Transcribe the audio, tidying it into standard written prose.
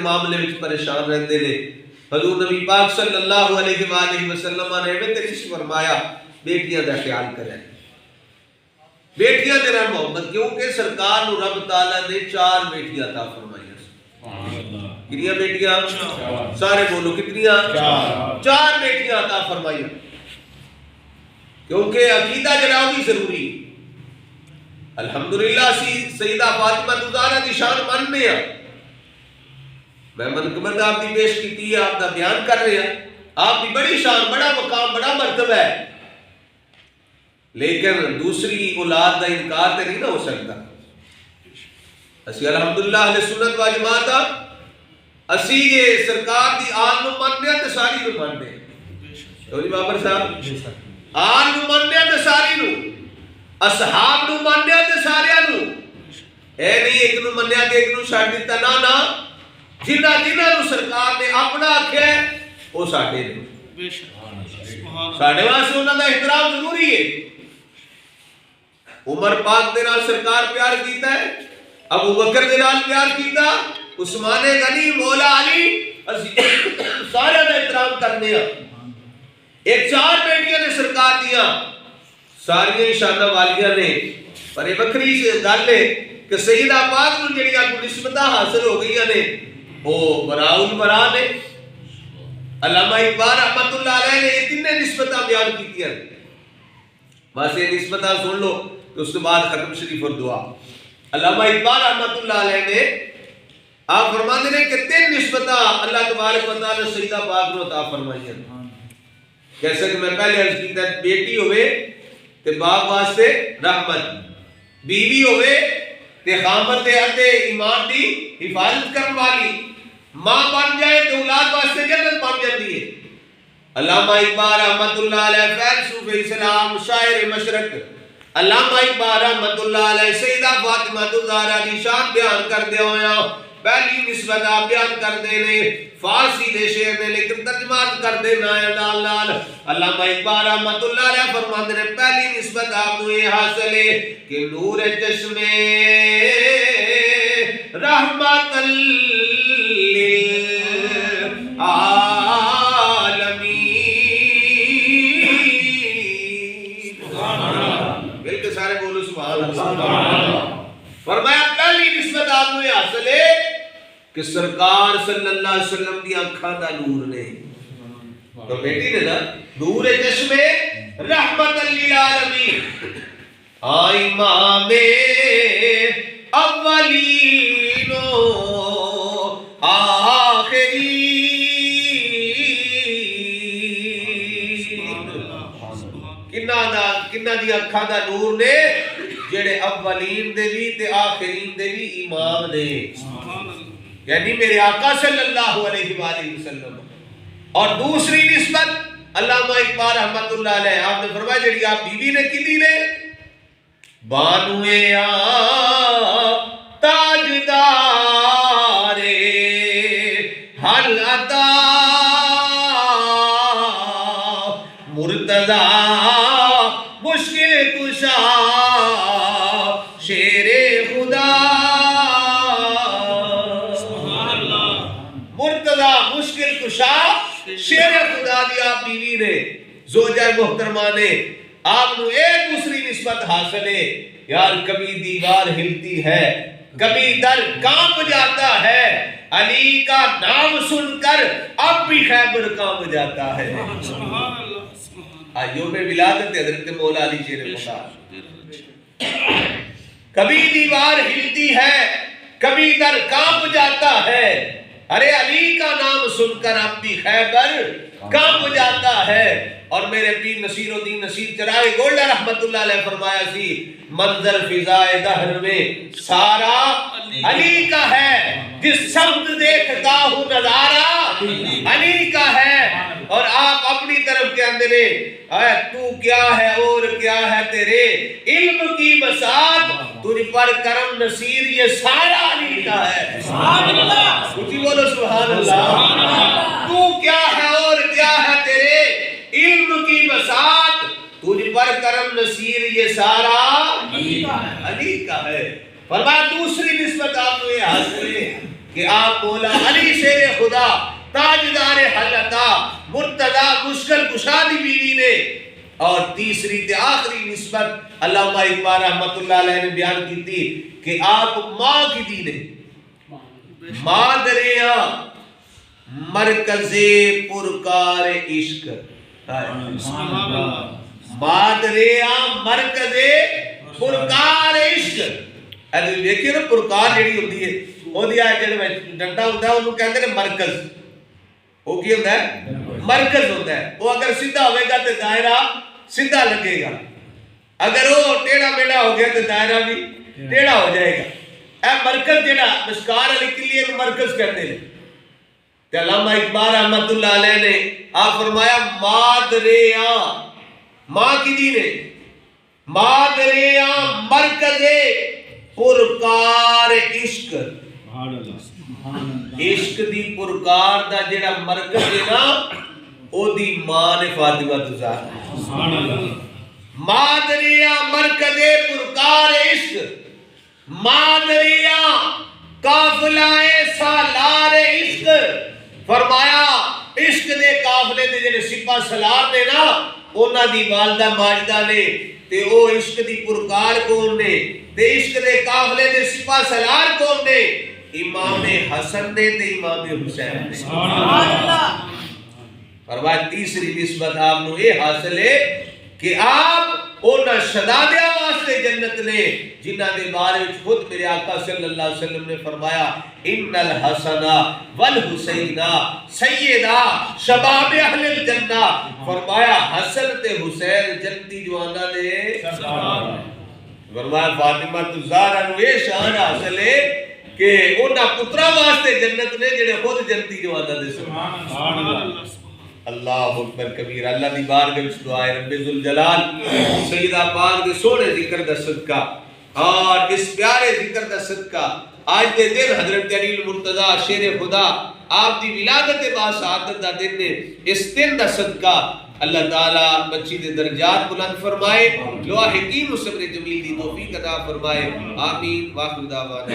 معاملے وچ پریشان رہندے نے. حضور نبی پاک صلی اللہ علیہ وآلہ وسلم نے ترشی فرمایا بیٹیاں دا خیال کریں, بیٹیاں دے نال محبت, کیونکہ سرکار نو رب تعالیٰ نے 4 بیٹیاں عطا فرمائیاں. کتنی بیٹیاں؟ سارے بولو کتنیاں؟ 4 بیٹیاں عطا فرمائیاں. کیونکہ عقیدہ جڑا بھی ضروری. الحمدللہ سیدہ فاطمہ الزہرا دی شان ماننے ہیں, میں منقبت آپ کی پیش کی ہے, آپ کا بیان کر رہے ہیں. آپ کی بڑی شان, بڑا مقام, بڑا مرتبہ ہے, لیکن دوسری اولاد کا انکار تو نہیں نہ ہو سکتا. اسی الحمدللہ اہل سنت و جماعت اسی یہ سرکار دی آل نو ماننے ہیں تے ساری نو ماننے ہیں. تو جی بابر صاحب آل نو ماننے ہیں تے ساری نو, اصحاب نو ماننے ہیں تے سارے نو. اے نہیں ایک نو ماننے ہیں تے ایک نو چھڈ دیتا, نا نا, جنہ نو سرکار نے اپنا آکھیا ہے وہ ساڈے نے. ساڈے واسطے انہاں دا احترام ضروری ہے. عمر پاک دے نال سرکار پیار کیتا ہے, ابو بکر دے نال پیار کیتا, عثمان غنی, مولا علی, سارے دا احترام کرنے ہیں. ایک 4 بیٹیاں نے سرکار دیا, ساری شانہ والیاں نے, پر یہ بکری سے گل ہے کہ سیدہ پاک نو جڑیاں کو نسبتاں حاصل ہو گئی نے وہ براء البراء نے. علامہ اقبال رحمت اللہ علیہ نے یہ 3 نسبتاں بیان کی ہیں. بس یہ نسبتاں سن لو تو اس کے بعد ختم شریف اور دعا. علامہ اقبال رحمت اللہ علیہ نے آپ فرماتے ہیں کہ 3 نسبتاں اللہ تبارک و تعالی سیدہ پاک نو عطا فرمائی ہیں. جیسے کہ میں پہلے عرض کیتا ہے, بیٹی ہوئے تے باپ واسطے رحمت, بیوی ہوئے تے خامت اتے ایمان دی حفاظت کرن والی, ماں بن جائے تو اولاد واسطے جنت بن جاتی ہے. علامہ اقبال رحمت اللہ علیہ فیلسوف اسلام, شاعر مشرق, علامہ اقبال رحمت اللہ علیہ سیدہ فاطمہ الزہرا دی شان بیان کر دے ہویا پہلی نسبت آپ بیان کر دے نے, فارسی دے شعر نے لیکن ترجمات کر دے نائے نال نال. علامہ اقبال رحمت اللہ علیہ فرماتے ہیں پہلی نسبت آپ کو یہ حاصل ہے کہ نور چشمے رحمت فرمایا پہلی نسبت آپ کو یہ حاصل ہے کہ سرکار صلی اللہ علیہ وسلم دی آنکھاں دا نور نے. تو بیٹی نے نا نور چشمے رحمت للعالمین, امام اولین و آخرین, کنہ دی آنکھاں دا نور نے جڑے اولین دے بھی تے آخرین دے بھی امام نے, یعنی میرے آقا صلی اللہ علیہ وآلہ وسلم. اور دوسری نسبت علامہ اقبال رحمت اللہ علیہ آپ نے فرمایا جڑی آپ بیوی نے کی دی نے, بانوے تاجدار حل عطا مرتضی مشکل کشا شیر خدا. مرتضی مشکل کشا شیر خدا دی آپ بیوی نے, زوجہ محترمہ نے. آپ نو ایک دوسری نسبت حاصل ہے, یار کبھی دیوار ہلتی ہے, کبھی در کانپ جاتا ہے, علی کا نام سن کر اب بھی خیبر کانپ جاتا ہے. ایوب ولادت حضرت مولا علی شیر خدا. کبھی دیوار ہلتی ہے, کبھی در کانپ جاتا ہے, ارے علی کا نام سن کر اب بھی خیبر کانپ جاتا ہے. اور میرے پیر نصیر الدین نصیر چراغ گولڈا رحمت اللہ علیہ فرمایا سی, منظر فضائے دہر میں سارا علی کا ہے, جس سمت دیکھتا ہوں نظارہ علی کا ہے. اور آپ اپنی طرف کے اندر تو کیا ہے اور کیا ہے تیرے علم کی بساط, تجھ پر کرم نصیر یہ سارا علی کا ہے. سبحان اللہ, کچھ بولو سبحان اللہ. تو کیا ہے اور کیا ہے تیرے علم کی بساط, تجھ پر کرم نصیر یہ سارا علی کا ہے. فرمایا دوسری نسبت آپ کو یہ حاصل ہے کہ آپ مولا علی شیر خدا تاجدار حلتا مرتضی مشکل کشادی بیوی نے، اور تیسری تے آخری نسبت علامہ اقبال رحمت اللہ علیہ نے بیان کی تھی کہ آپ ماں کی دی نے، ماں دریا مرکز پرکار عشق، ماں دریا مرکز پرکار عشق. ایسے دیکھئے نا پرکار جڑی ہوتی ہے وہ دیا جڑے ڈنڈا ہوتا ہے انہوں کہتے ہیں مرکز. وہ کی ہوتا ہے؟ مرکز ہوتا ہے. وہ اگر سیدھا ہوئے گا تو دائرہ سیدھا لگے گا، اگر وہ ٹیڑھا میڑھا ہو گیا تو دائرہ بھی ٹیڑھا ہو جائے گا. اے مرکز جڑا مشکار علی کے لیے مرکز کہتے ہیں. کہ علامہ اقبال رحمت اللہ علیہ نے آپ فرمایا مادریا ماں کی دی نے، مادریا مرکز پرکار عشق. عشق دی پرکار دا جڑا مرکز ہے نا او دی ماں نے فاطمہ زہرا. مادریا مرکز پرکار عشق، مادریا قافلہ سالار عشق. فرمایا عشق دے قافلے دے جڑے سپاہ سالار نے نا انہاں دی والدہ ماجدہ نے، تے او عشق دی پرکار کون نے، تے عشق دے قافلے دے سپاہ سالار کون نے؟ امام حسن نے تے امام حسین نے. فرمایا تیسری نسبت آپ نو یہ حاصل ہے کہ آپ انہاں شہدادیاں واسطے جنت نے جنہاں دے بارے خود میرے آقا صلی اللہ علیہ وسلم نے فرمایا ان الحسن والحسین سیدہ شباب اہل الجنہ. فرمایا حسن تے حسین جنتی جوانا دے. فرمایا فاطمہ الزہرا نو یہ شان حاصل ہے کہ انہاں پترا واسطے جنت نے جڑے خود جنتی جوانا دے. سبحان اللہ. اللہ اکبر کبیر. اللہ دی بارگاہ وچ دعا ہے رب ذوالجلال سیدہ پاک دے سونے ذکر دا صدقہ اور اس پیارے ذکر دا صدقہ آج دے دن حضرت علی المرتضی شیر خدا آپ دی ولادت با سعادت دا دن نے، اس دن دا صدقہ اللہ تعالیٰ بچی دے درجات بلند فرمائے، لوح حکیم و صبر جمیل دی توفیق عطا فرمائے. آمین. واخر دعوانا